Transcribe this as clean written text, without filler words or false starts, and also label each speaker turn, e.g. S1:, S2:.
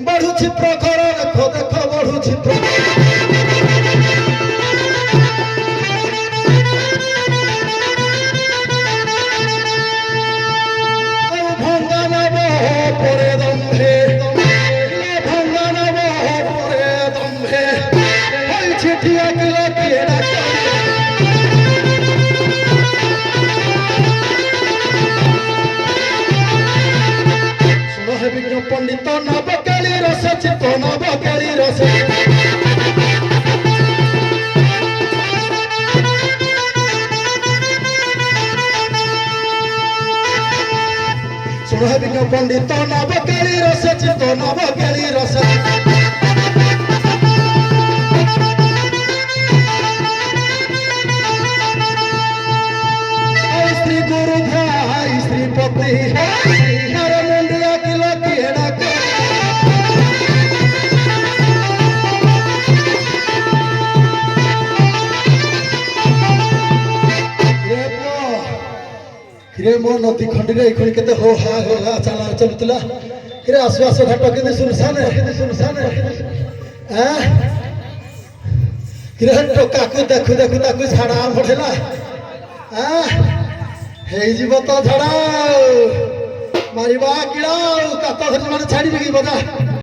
S1: बढ़ुछि प्रखर देख देख बढ़ुछि भंगा नब परे दम्भे भंगा नब परे दम्भे छिटिया किलो किएड़ा विज्ञ पंडित नवकेली रस चित्त नवकेली रस सुन विज्ञ पंडित नवकेली रस चित्त नवकेली रस स्त्री गुरु भाई स्त्री पति किरे मो नदी खंडी रे इखुणी केते हो हा चला चलुतला किरे आसु आसु घाट केते सुनसान आ किरे टोका को देखु देखु ताकु छाड़ा पठेला आ हेई जीव तो झड़ा मारिबा किड़ा काता धरि माने छाड़ी बगी बजा